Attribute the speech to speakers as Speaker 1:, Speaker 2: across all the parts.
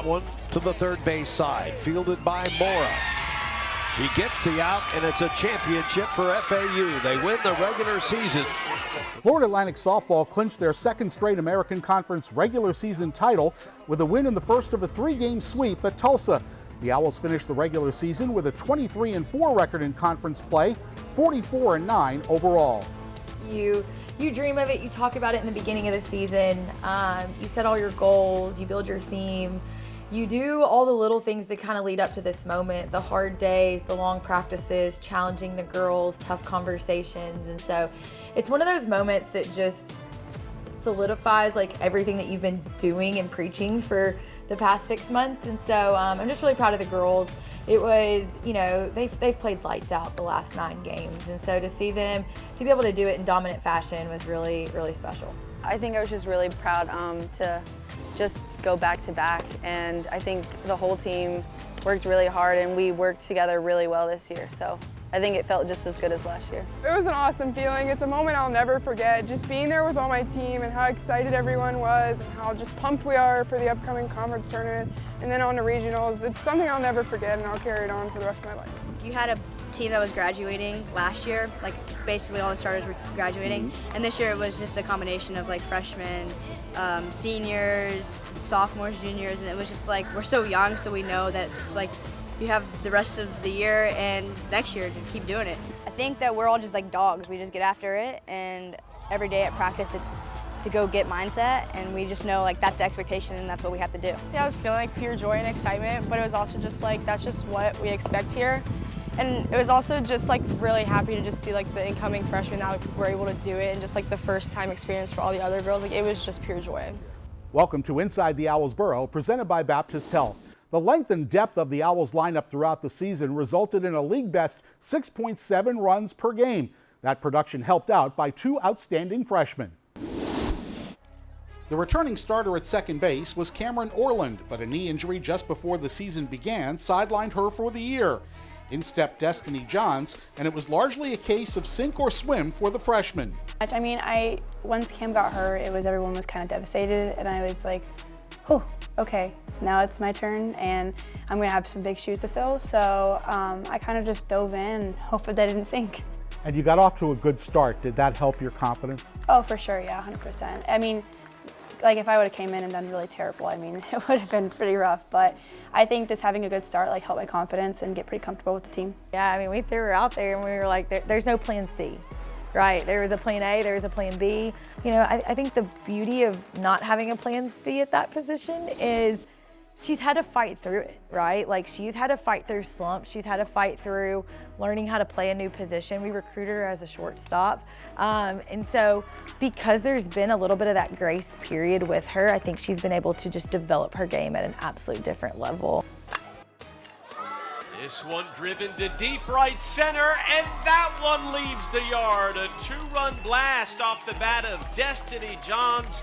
Speaker 1: That one to the third base side, fielded by Mora. He gets the out, and it's a championship for FAU. They win the regular season.
Speaker 2: Florida Atlantic softball clinched their second straight American Conference regular season title with a win in the first of a three-game sweep at Tulsa. The Owls finished the regular season with a 23-4 record in conference play, 44-9 overall.
Speaker 3: You dream of it, you talk about it in the beginning of the season, you set all your goals, you build your theme, you do all the little things that kind of lead up to this moment, the hard days, the long practices, challenging the girls, tough conversations. And so it's one of those moments that just solidifies like everything that you've been doing and preaching for the past 6 months. And so I'm just really proud of the girls. It was, you know, they've played lights out the last 9 games. And so to see them, to be able to do it in dominant fashion was really, really special.
Speaker 4: I think I was just really proud to just go back to back. And I think the whole team worked really hard and we worked together really well this year. So I think it felt just as good as last year.
Speaker 5: It was an awesome feeling. It's a moment I'll never forget. Just being there with all my team and how excited everyone was and how just pumped we are for the upcoming conference tournament and then on to regionals. It's something I'll never forget and I'll carry it on for the rest of my life.
Speaker 6: You had a team that was graduating last year, like basically all the starters were graduating, and this year it was just a combination of like freshmen, seniors, sophomores, juniors, and it was just like we're so young, so we know that it's just like you have the rest of the year and next year to keep doing it. I think that we're all just like dogs. We just get after it, and every day at practice it's to go get mindset, and we just know like that's the expectation and that's what we have to do.
Speaker 7: Yeah, I was feeling like pure joy and excitement, but it was also just like that's just what we expect here. And it was also just like really happy to just see like the incoming freshmen that were able to do it and just like the first time experience for all the other girls. Like it was just pure joy.
Speaker 2: Welcome to Inside the Owls Burrow, presented by Baptist Health. The length and depth of the Owls lineup throughout the season resulted in a league best 6.7 runs per game. That production helped out by 2 outstanding freshmen. The returning starter at second base was Cameron Orland, but a knee injury just before the season began sidelined her for the year. In stepped Destiny Johns, and it was largely a case of sink or swim for the freshman.
Speaker 8: I mean, once Cam got hurt, everyone was kind of devastated, and I was like, oh, okay, now it's my turn, and I'm gonna have some big shoes to fill. So I kind of just dove in and hoped that I didn't sink.
Speaker 2: And you got off to a good start. Did that help your confidence?
Speaker 8: Oh, for sure, yeah, 100%. I mean, like if I would have came in and done really terrible, I mean, it would have been pretty rough, but I think just having a good start like helped my confidence and get pretty comfortable with the team.
Speaker 3: Yeah, I mean, we threw her out there and we were like, there's no plan C, right? There was a plan A, there was a plan B. You know, I think the beauty of not having a plan C at that position is she's had to fight through it, right? Like she's had to fight through slumps. She's had to fight through learning how to play a new position. We recruited her as a shortstop. And so because there's been a little bit of that grace period with her, I think she's been able to just develop her game at an absolute different level.
Speaker 9: This one driven to deep right center, and that one leaves the yard. A 2-run blast off the bat of Destiny Johns.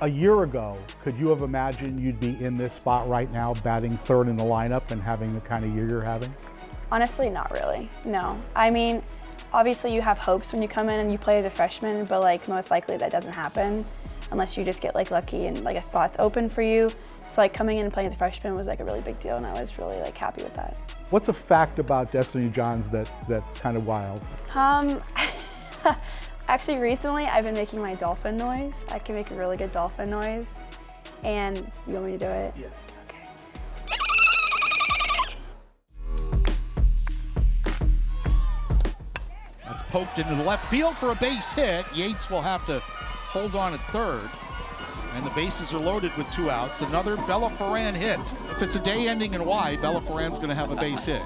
Speaker 2: A year ago, could you have imagined you'd be in this spot right now, batting third in the lineup and having the kind of year you're having?
Speaker 8: Honestly, not really, no. I mean, obviously you have hopes when you come in and you play as a freshman, but like most likely that doesn't happen unless you just get like lucky and like a spot's open for you. So like coming in and playing as a freshman was like a really big deal, and I was really like happy with that.
Speaker 2: What's a fact about Destiny Johns that's kind of wild?
Speaker 8: Actually, recently I've been making my dolphin noise. I can make a really good dolphin noise. And you want me to do it?
Speaker 2: Yes.
Speaker 8: Okay.
Speaker 10: That's poked into the left field for a base hit. Yates will have to hold on at third. And the bases are loaded with 2 outs. Another Bella Ferran hit. If it's a day ending in Y, Bella Ferran's going to have a base hit.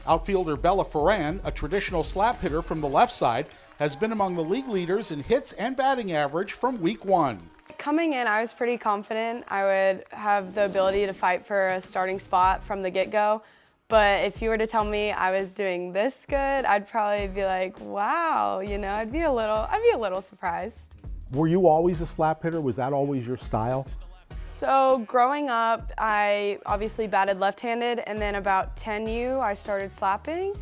Speaker 2: Outfielder Bella Ferran, a traditional slap hitter from the left side, has been among the league leaders in hits and batting average from week 1.
Speaker 7: Coming in, I was pretty confident I would have the ability to fight for a starting spot from the get-go. But if you were to tell me I was doing this good, I'd probably be like, wow, you know, I'd be a little surprised.
Speaker 2: Were you always a slap hitter? Was that always your style?
Speaker 7: So growing up, I obviously batted left-handed, and then about 10U, I started slapping.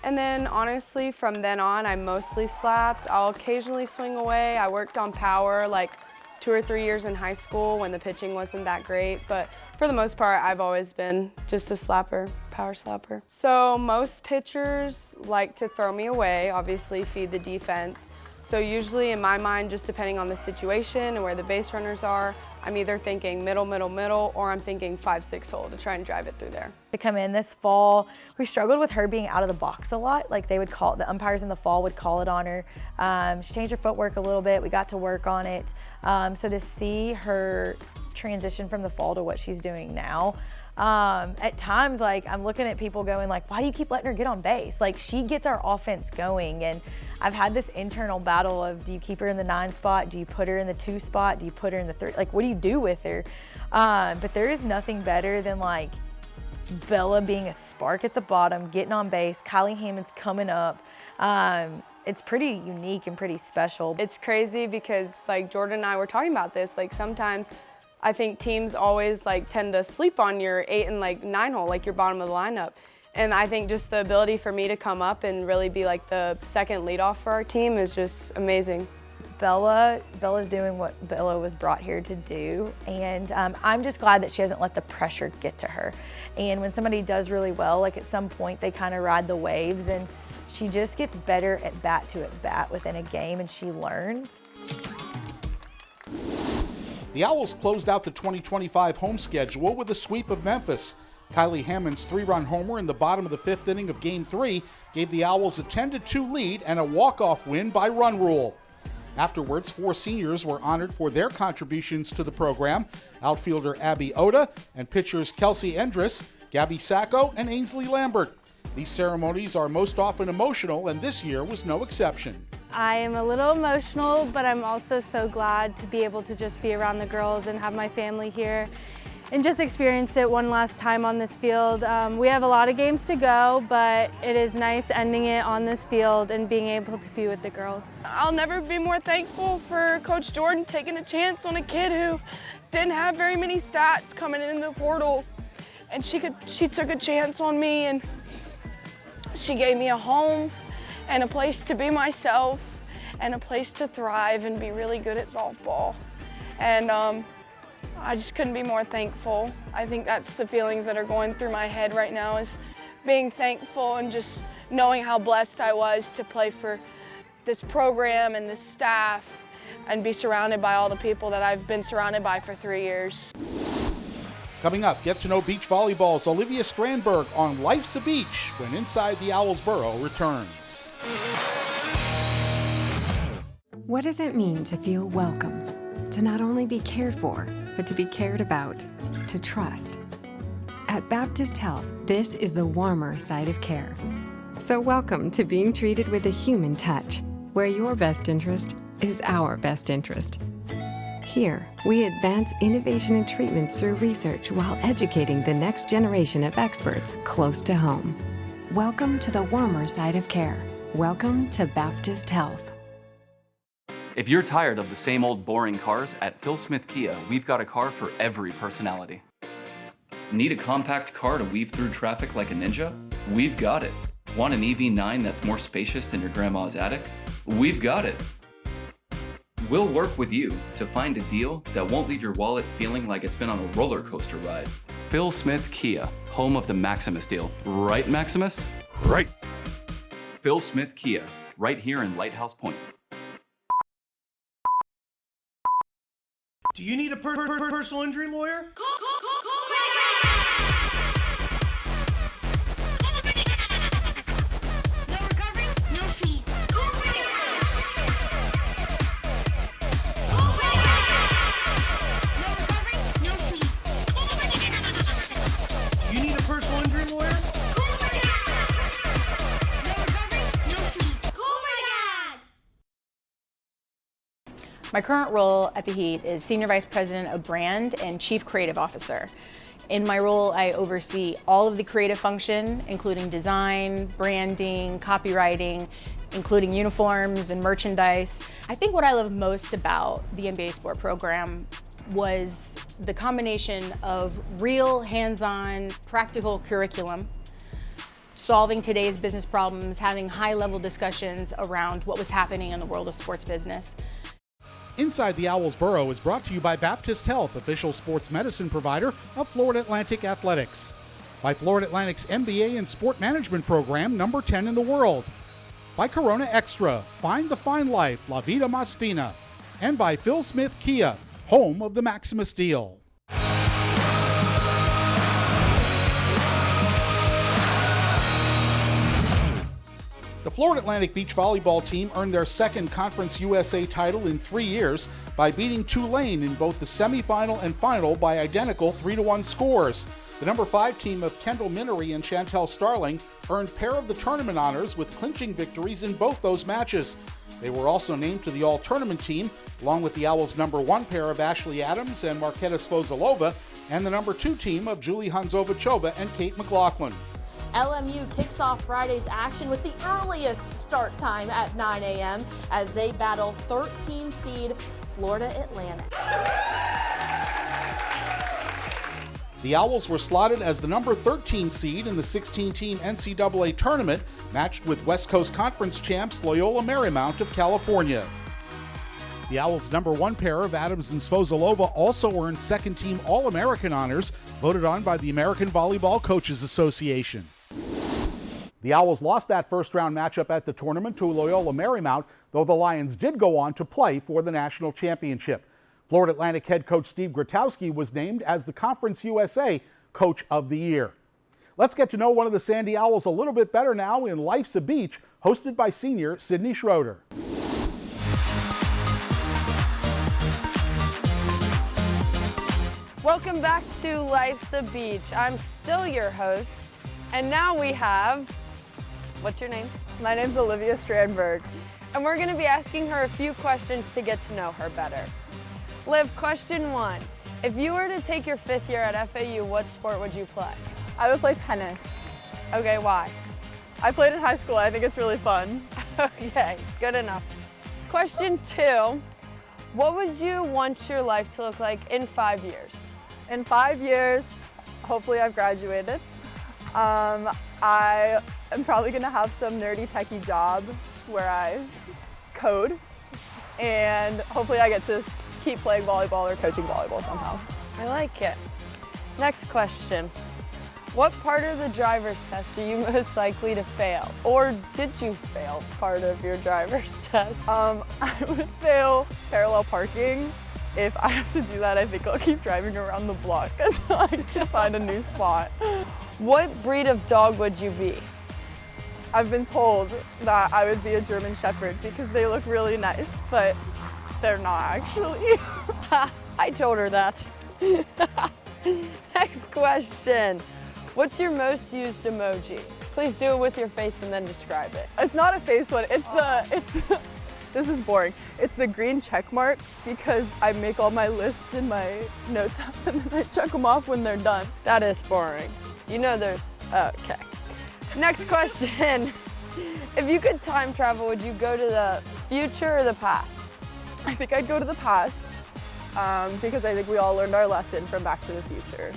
Speaker 7: And then honestly, from then on, I mostly slapped. I'll occasionally swing away. I worked on power like 2 or 3 years in high school when the pitching wasn't that great, but for the most part, I've always been just a slapper, power slapper. So most pitchers like to throw me away, obviously feed the defense. So usually in my mind, just depending on the situation and where the base runners are, I'm either thinking middle, middle, middle, or I'm thinking 5-6 hole to try and drive it through there.
Speaker 3: To come in this fall, we struggled with her being out of the box a lot. Like they would call, the umpires in the fall would call it on her. She changed her footwork a little bit. We got to work on it. So to see her transition from the fall to what she's doing now, at times, like I'm looking at people going like, why do you keep letting her get on base? Like she gets our offense going. And I've had this internal battle of, do you keep her in the 9 spot? Do you put her in the 2 spot? Do you put her in the 3? Like, what do you do with her? But there is nothing better than like Bella being a spark at the bottom, getting on base, Kylie Hammond's coming up. It's pretty unique and pretty special.
Speaker 7: It's crazy because like Jordan and I were talking about this, like sometimes I think teams always like tend to sleep on your 8 and like 9 hole, like your bottom of the lineup. And I think just the ability for me to come up and really be like the second leadoff for our team is just amazing.
Speaker 3: Bella's doing what Bella was brought here to do, and I'm just glad that she hasn't let the pressure get to her. And when somebody does really well, like at some point they kind of ride the waves, and she just gets better at bat within a game, and she learns.
Speaker 2: The Owls closed out the 2025 home schedule with a sweep of Memphis. Kylie Hammond's 3-run homer in the bottom of the 5th inning of Game 3 gave the Owls a 10-2 lead and a walk-off win by run rule. Afterwards, 4 seniors were honored for their contributions to the program: outfielder Abby Oda and pitchers Kelsey Endress, Gabby Sacco, and Ainsley Lambert. These ceremonies are most often emotional, and this year was no exception.
Speaker 11: I am a little emotional, but I'm also so glad to be able to just be around the girls and have my family here and just experience it one last time on this field. We have a lot of games to go, but it is nice ending it on this field and being able to be with the girls.
Speaker 5: I'll never be more thankful for Coach Jordan taking a chance on a kid who didn't have very many stats coming in the portal. And she took a chance on me, and she gave me a home and a place to be myself and a place to thrive and be really good at softball. And I just couldn't be more thankful. I think that's the feelings that are going through my head right now, is being thankful and just knowing how blessed I was to play for this program and this staff and be surrounded by all the people that I've been surrounded by for 3 years.
Speaker 2: Coming up, get to know beach volleyball's Olivia Strandberg on Life's a Beach when Inside the Owls Burrow returns.
Speaker 12: What does it mean to feel welcome? To not only be cared for, but to be cared about, to trust. At Baptist Health, this is the warmer side of care. So welcome to being treated with a human touch, where your best interest is our best interest. Here, we advance innovation and treatments through research while educating the next generation of experts close to home. Welcome to the warmer side of care. Welcome to Baptist Health.
Speaker 13: If you're tired of the same old boring cars, at Phil Smith Kia, we've got a car for every personality. Need a compact car to weave through traffic like a ninja? We've got it. Want an EV9 that's more spacious than your grandma's attic? We've got it. We'll work with you to find a deal that won't leave your wallet feeling like it's been on a roller coaster ride. Phil Smith Kia, home of the Maximus deal. Right, Maximus?
Speaker 1: Right.
Speaker 13: Phil Smith Kia, right here in Lighthouse Point.
Speaker 14: Do you need a personal injury lawyer?
Speaker 15: No recovery, no fees. No recovery, no fees.
Speaker 14: You need a personal injury lawyer?
Speaker 16: My current role at the Heat is Senior Vice President of Brand and Chief Creative Officer. In my role, I oversee all of the creative function, including design, branding, copywriting, including uniforms and merchandise. I think what I love most about the MBA Sport program was the combination of real, hands-on, practical curriculum, solving today's business problems, having high-level discussions around what was happening in the world of sports business.
Speaker 2: Inside the Owls Burrow is brought to you by Baptist Health, official sports medicine provider of Florida Atlantic Athletics. By Florida Atlantic's MBA in Sport Management program, number 10 in the world. By Corona Extra, find the fine life, La Vida Más Fina. And by Phil Smith Kia, home of the Maximus deal. The Florida Atlantic Beach Volleyball team earned their second Conference USA title in 3 years by beating Tulane in both the semifinal and final by identical 3-1 scores. The number 5 team of Kendall Minery and Chantel Starling earned pair of the tournament honors with clinching victories in both those matches. They were also named to the all-tournament team, along with the Owls' number 1 pair of Ashley Adams and Marketa Svozilova, and the number 2 team of Julie Hanzova-Chova and Kate McLaughlin.
Speaker 17: LMU kicks off Friday's action with the earliest start time at 9 a.m. as they battle 13 seed Florida Atlantic.
Speaker 2: The Owls were slotted as the number 13 seed in the 16-team NCAA tournament, matched with West Coast Conference champs Loyola Marymount of California. The Owls' number 1 pair of Adams and Svozilova also earned second-team All-American honors, voted on by the American Volleyball Coaches Association. The Owls lost that first-round matchup at the tournament to Loyola Marymount, though the Lions did go on to play for the national championship. Florida Atlantic head coach Steve Grotowski was named as the Conference USA Coach of the Year. Let's get to know one of the Sandy Owls a little bit better now in Life's a Beach, hosted by senior Sydney Schroeder.
Speaker 7: Welcome back to Life's a Beach. I'm still your host, and now we have, what's your name?
Speaker 18: My name's Olivia Strandberg.
Speaker 7: And we're gonna be asking her a few questions to get to know her better. Liv, question 1. If you were to take your 5th year at FAU, what sport would you play?
Speaker 18: I would play tennis.
Speaker 7: Okay, why?
Speaker 18: I played in high school. I think it's really fun.
Speaker 7: Okay, good enough. Question 2. What would you want your life to look like in 5 years?
Speaker 18: In 5 years, hopefully I've graduated. I am probably gonna have some nerdy techie job where I code, and hopefully I get to keep playing volleyball or coaching volleyball somehow.
Speaker 7: I like it. Next question. What part of the driver's test are you most likely to fail? Or did you fail part of your driver's test?
Speaker 18: I would fail parallel parking. If I have to do that, I think I'll keep driving around the block until I can find a new spot.
Speaker 7: What breed of dog would you be?
Speaker 18: I've been told that I would be a German Shepherd because they look really nice, but they're not actually.
Speaker 7: I told her that. Next question. What's your most used emoji? Please do it with your face and then describe it.
Speaker 18: It's not a face one, this is boring. It's the green check mark because I make all my lists in my notes app and then I check them off when they're done.
Speaker 7: That is boring. You know there's, okay. Next question. If you could time travel, would you go to the future or the past?
Speaker 18: I think I'd go to the past because I think we all learned our lesson from Back to the Future.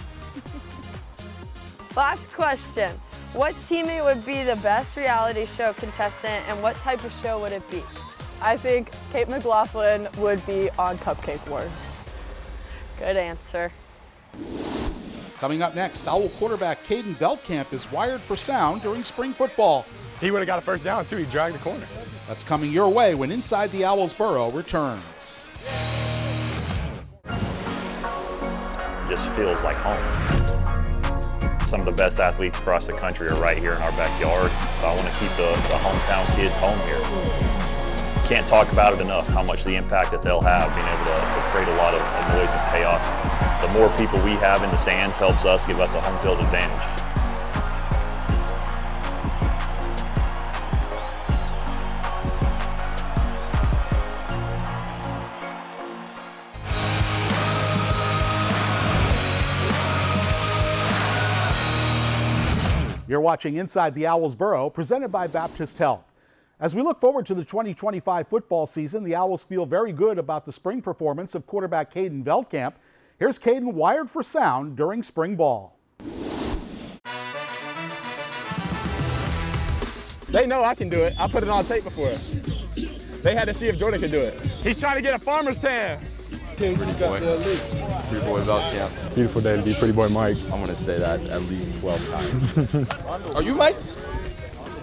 Speaker 7: Last question. What teammate would be the best reality show contestant and what type of show would it be?
Speaker 18: I think Kate McLaughlin would be on Cupcake Wars.
Speaker 7: Good answer.
Speaker 2: Coming up next, Owl quarterback Caden Veldkamp is wired for sound during spring football.
Speaker 19: He would have got a first down too. He dragged the corner.
Speaker 2: That's coming your way when Inside the Owls Burrow returns.
Speaker 20: Just feels like home. Some of the best athletes across the country are right here in our backyard. So I want to keep the hometown kids home here. Can't talk about it enough, how much the impact that they'll have, being able to create a lot of noise and chaos. The more people we have in the stands helps us give us a home field advantage.
Speaker 2: You're watching Inside the Owls Burrow, presented by Baptist Health. As we look forward to the 2025 football season, the Owls feel very good about the spring performance of quarterback Caden Veldkamp. Here's Caden wired for sound during spring ball.
Speaker 19: They know I can do it. I put it on tape before. They had to see if Jordan could do it. He's trying to get a farmer's tan.
Speaker 21: Pretty boy about camp.
Speaker 19: Beautiful day to be Pretty Boy Mike.
Speaker 21: I'm gonna say that at least 12 times.
Speaker 19: Are you Mike?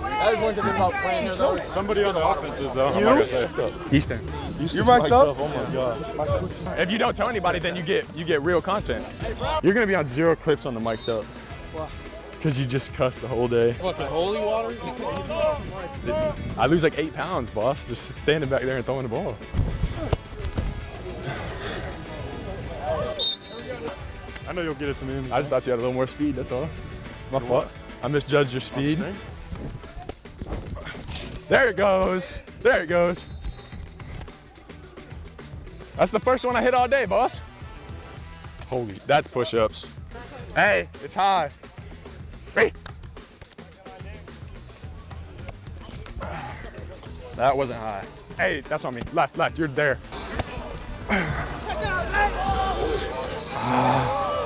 Speaker 21: I was wondering about playing here though.
Speaker 19: Somebody on the offense is though.
Speaker 21: You?
Speaker 19: I'm not gonna say. Easton.
Speaker 21: You're mic'd up?
Speaker 19: Oh my god. If you don't tell anybody, then you get real content. You're gonna be on 0 clips on the mic'd up. Because you just cuss the whole day.
Speaker 21: What, the holy water?
Speaker 19: I lose like 8 pounds, boss, just standing back there and throwing the ball. I know you'll get it to me. I just thought you had a little more speed, that's all. My fault. I misjudged your speed. There it goes. There it goes. That's the first one I hit all day, boss. Holy, that's push-ups. Hey, it's high. Hey. That wasn't high. Hey, that's on me. Left, you're there.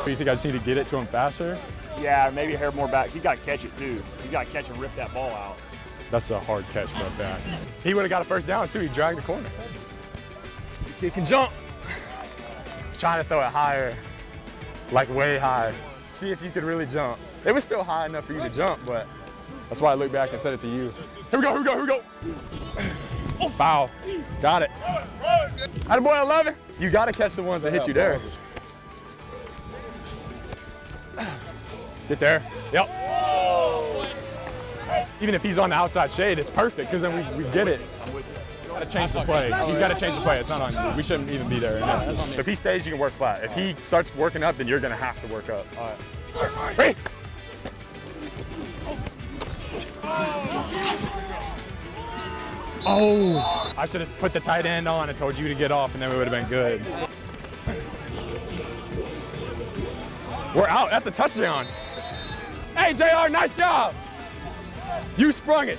Speaker 19: You think I just need to get it to him faster?
Speaker 20: Yeah, maybe a hair more back. He's got to catch it too. He's got to catch and rip that ball out.
Speaker 19: That's a hard catch by that. He would have got a first down too. He dragged the corner. He can jump. Trying to throw it higher, like way high. See if you could really jump. It was still high enough for you to jump, but that's why I looked back and said it to you. Here we go, here we go, here we go. Oh, foul. Got it. Attaboy 11. You got to catch the ones that hit you there. Get there. Yep. Even if he's on the outside shade, it's perfect because then we get it. Got to change the play. He's got to change the play. It's not on you. We shouldn't even be there. No. If he stays, you can work flat. If he starts working up, then you're going to have to work up. All right. Hey. Oh, I should have put the tight end on and told you to get off, and then we would have been good. We're out. That's a touchdown. Hey, JR, nice job. You sprung it.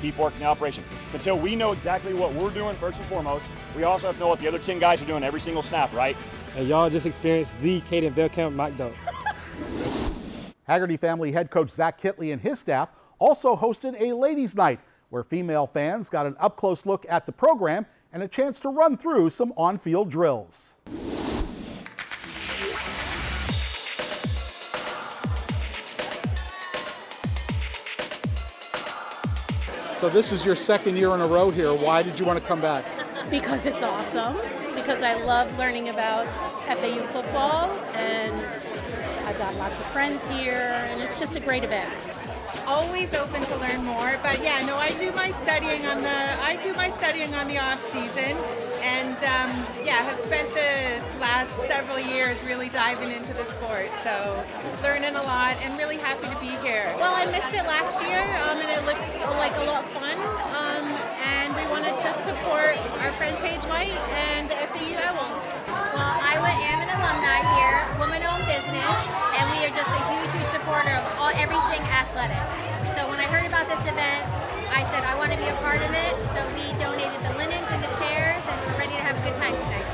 Speaker 20: Keep working the operation. So until we know exactly what we're doing first and foremost, we also have to know what the other 10 guys are doing every single snap, right?
Speaker 22: And y'all just experienced the Caden Belcamp mic'd up.
Speaker 2: Haggerty family head coach Zach Kitley and his staff also hosted a ladies' night where female fans got an up-close look at the program and a chance to run through some on-field drills. So this is your second year in a row here. Why did you want to come back?
Speaker 23: Because it's awesome, because I love learning about FAU football, and I've got lots of friends here, and it's just a great event.
Speaker 24: Always open to learn more, but yeah, no, I do my studying on the off season, and yeah, have spent the last several years really diving into the sport, so learning a lot and really happy to be here.
Speaker 23: Well, I missed it last year, and it looked like a lot of fun, and we wanted to support our friend Paige White and FAU Owls.
Speaker 25: Well, I am an alumni here, woman-owned business, and we are just a huge supporter of everything athletics. So when I heard about this event, I said I want to be a part of it. So we donated the linens and the chairs, and we're ready to have a good time tonight.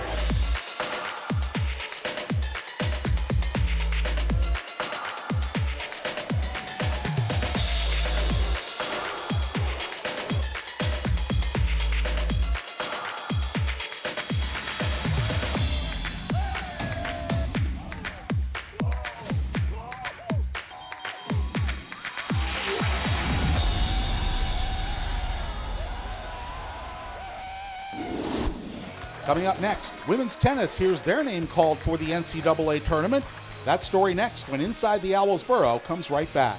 Speaker 2: Coming up next, women's tennis hears their name called for the NCAA tournament. That story next when Inside the Owls Burrow comes right back.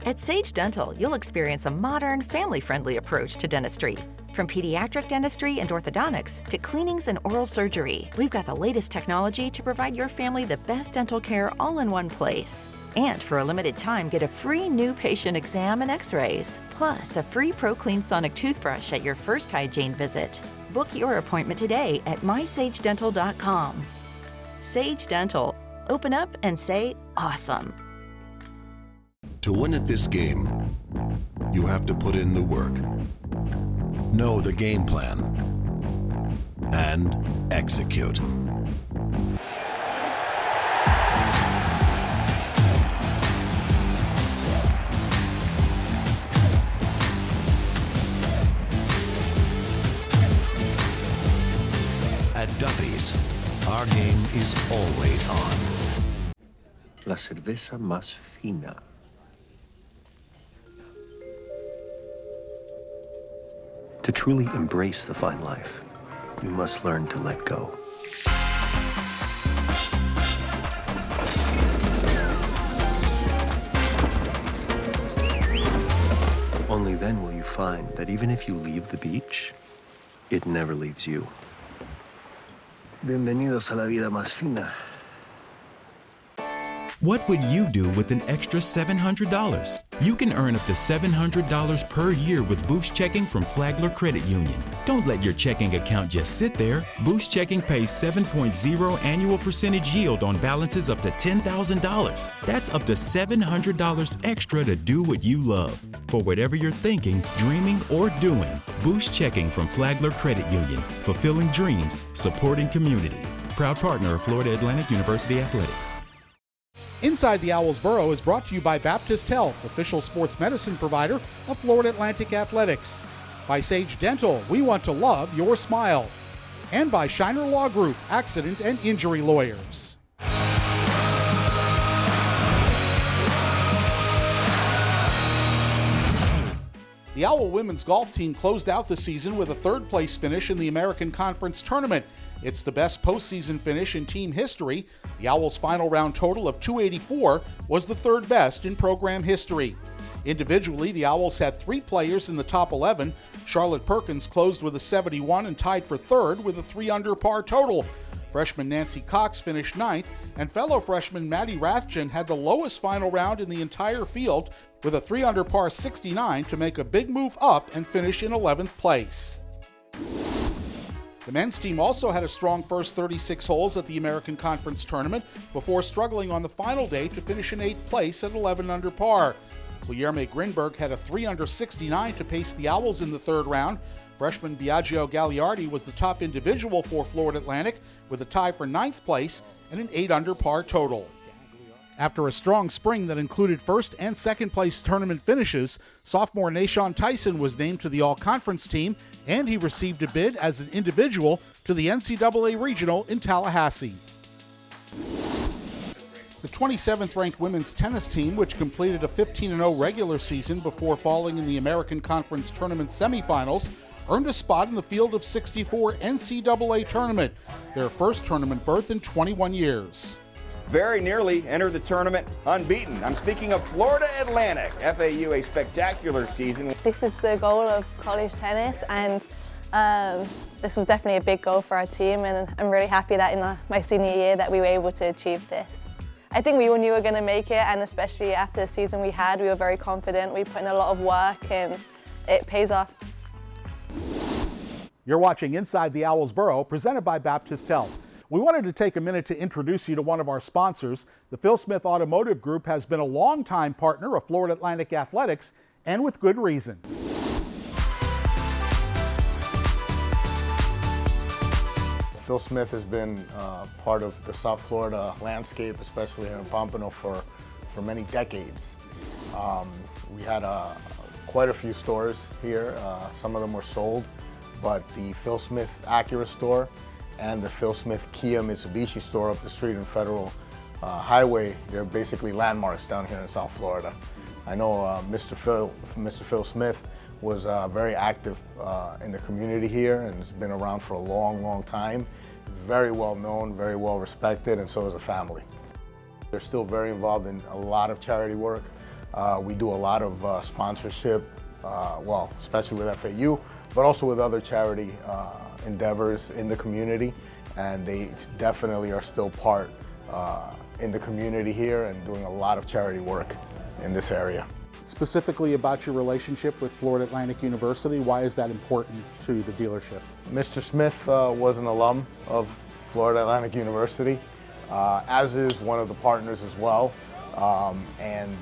Speaker 26: At Sage Dental, you'll experience a modern, family-friendly approach to dentistry. From pediatric dentistry and orthodontics to cleanings and oral surgery, we've got the latest technology to provide your family the best dental care all in one place. And for a limited time, get a free new patient exam and x-rays, plus a free ProClean Sonic toothbrush at your first hygiene visit. Book your appointment today at mysagedental.com. Sage Dental. Open up and say awesome.
Speaker 27: To win at this game, you have to put in the work, know the game plan, and execute. At Duffy's, our game is always on.
Speaker 3: La cerveza más fina. To truly embrace the fine life, you must learn to let go. Only then will you find that even if you leave the beach, it never leaves you. Bienvenidos a la vida más fina.
Speaker 4: What would you do with an extra $700? You can earn up to $700 per year with Boost Checking from Flagler Credit Union. Don't let your checking account just sit there. Boost Checking pays 7.0 annual percentage yield on balances up to $10,000. That's up to $700 extra to do what you love. For whatever you're thinking, dreaming, or doing, Boost Checking from Flagler Credit Union. Fulfilling dreams, supporting community. Proud partner of Florida Atlantic University Athletics.
Speaker 2: Inside the Owls Burrow is brought to you by Baptist Health, official sports medicine provider of Florida Atlantic Athletics. By Sage Dental, we want to love your smile. And by Shiner Law Group, accident and injury lawyers. The Owl women's golf team closed out the season with a third-place finish in the American Conference Tournament. It's the best postseason finish in team history. The Owls' final round total of 284 was the third best in program history. Individually, the Owls had 3 players in the top 11. Charlotte Perkins closed with a 71 and tied for third with a 3-under par total. Freshman Nancy Cox finished 9th, and fellow freshman Maddie Rathjen had the lowest final round in the entire field with a 3-under par 69 to make a big move up and finish in 11th place. The men's team also had a strong first 36 holes at the American Conference Tournament before struggling on the final day to finish in 8th place at 11 under par. Guilherme Grinberg had a 3-under 69 to pace the Owls in the third round. Freshman Biagio Gagliardi was the top individual for Florida Atlantic with a tie for 9th place and an 8-under par total. After a strong spring that included first and second place tournament finishes, sophomore Nashawn Tyson was named to the all-conference team, and he received a bid as an individual to the NCAA Regional in Tallahassee. The 27th-ranked women's tennis team, which completed a 15-0 regular season before falling in the American Conference Tournament semifinals, earned a spot in the field of 64 NCAA tournament, their first tournament berth in 21 years.
Speaker 6: Very nearly entered the tournament unbeaten. I'm speaking of Florida Atlantic. FAU, a spectacular season.
Speaker 8: This is the goal of college tennis, and this was definitely a big goal for our team, and I'm really happy that in my senior year that we were able to achieve this. I think we all knew we were going to make it, and especially after the season we had, we were very confident. We put in a lot of work, and it pays off.
Speaker 2: You're watching Inside the Owls Burrow, presented by Baptist Health. We wanted to take a minute to introduce you to one of our sponsors. The Phil Smith Automotive Group has been a longtime partner of Florida Atlantic Athletics, and with good reason.
Speaker 9: Phil Smith has been part of the South Florida landscape, especially here in Pompano, for many decades. We had quite a few stores here. Some of them were sold, but the Phil Smith Acura store and the Phil Smith Kia Mitsubishi store up the street in Federal Highway, they're basically landmarks down here in South Florida. I know Mr. Phil Smith was very active in the community here and has been around for a long, long time. Very well known, very well respected, and so is the family. They're still very involved in a lot of charity work. We do a lot of sponsorship, well, especially with FAU, but also with other charity endeavors in the community, and they definitely are still part in the community here and doing a lot of charity work in this area.
Speaker 2: Specifically about your relationship with Florida Atlantic University, why is that important to the dealership? Mr.
Speaker 9: Smith was an alum of Florida Atlantic University, as is one of the partners as well, and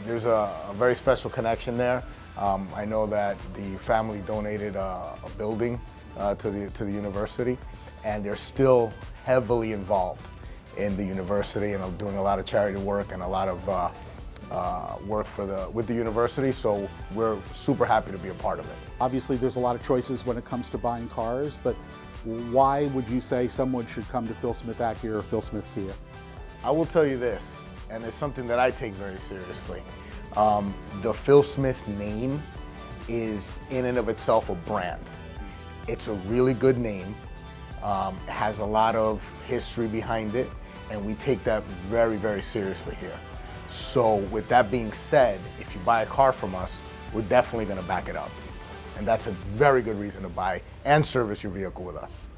Speaker 9: there's a very special connection there. I know that the family donated a building to the university, and they're still heavily involved in the university and doing a lot of charity work and a lot of work with the university, so we're super happy to be a part of it.
Speaker 2: Obviously, there's a lot of choices when it comes to buying cars, but why would you say someone should come to Phil Smith Acura or Phil Smith Kia?
Speaker 9: I will tell you this, and it's something that I take very seriously. The Phil Smith name is in and of itself a brand. It's a really good name. It has a lot of history behind it, and we take that very, very seriously here. So with that being said, if you buy a car from us, we're definitely going to back it up. And that's a very good reason to buy and service your vehicle with us.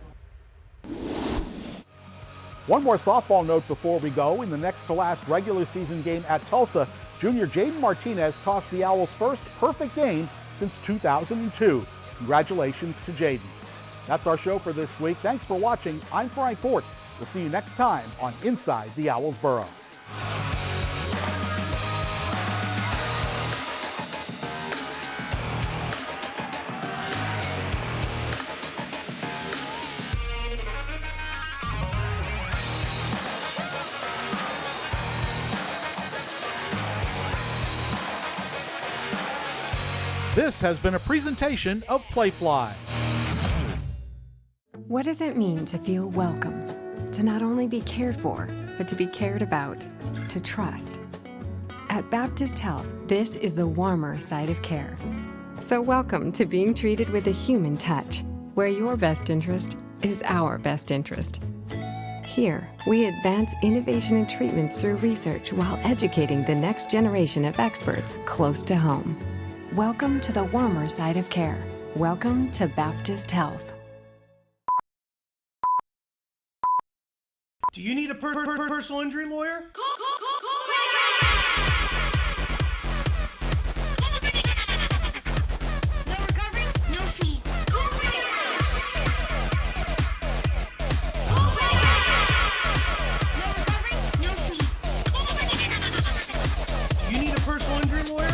Speaker 2: One more softball note before we go. In the next to last regular season game at Tulsa, junior Jaden Martinez tossed the Owls' first perfect game since 2002. Congratulations to Jaden. That's our show for this week. Thanks for watching. I'm Frank Fort. We'll see you next time on Inside the Owls Burrow.
Speaker 1: This has been a presentation of Playfly.
Speaker 5: What does it mean to feel welcome? To not only be cared for, but to be cared about, to trust. At Baptist Health, this is the warmer side of care. So welcome to being treated with a human touch, where your best interest is our best interest. Here, we advance innovation and treatments through research while educating the next generation of experts close to home. Welcome to the warmer side of care. Welcome to Baptist Health.
Speaker 14: Do you need a personal injury lawyer? You need a personal injury lawyer?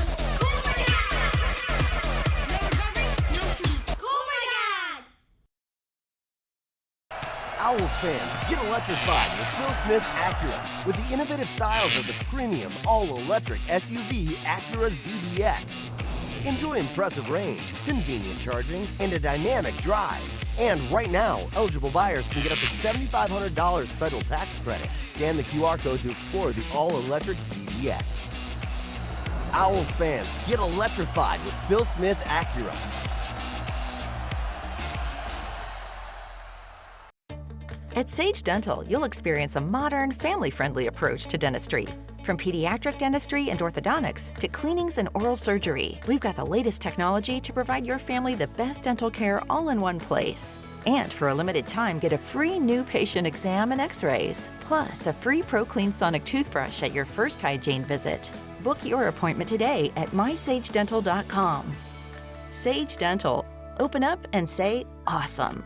Speaker 10: Owls fans, get electrified with Phil Smith Acura with the innovative styles of the premium all-electric SUV Acura ZDX. Enjoy impressive range, convenient charging, and a dynamic drive. And right now, eligible buyers can get up to $7,500 federal tax credit. Scan the QR code to explore the all-electric ZDX. Owls fans, get electrified with Phil Smith Acura.
Speaker 26: At Sage Dental, you'll experience a modern, family-friendly approach to dentistry. From pediatric dentistry and orthodontics to cleanings and oral surgery, we've got the latest technology to provide your family the best dental care all in one place. And for a limited time, get a free new patient exam and x-rays, plus a free ProClean Sonic toothbrush at your first hygiene visit. Book your appointment today at mysagedental.com. Sage Dental. Open up and say awesome.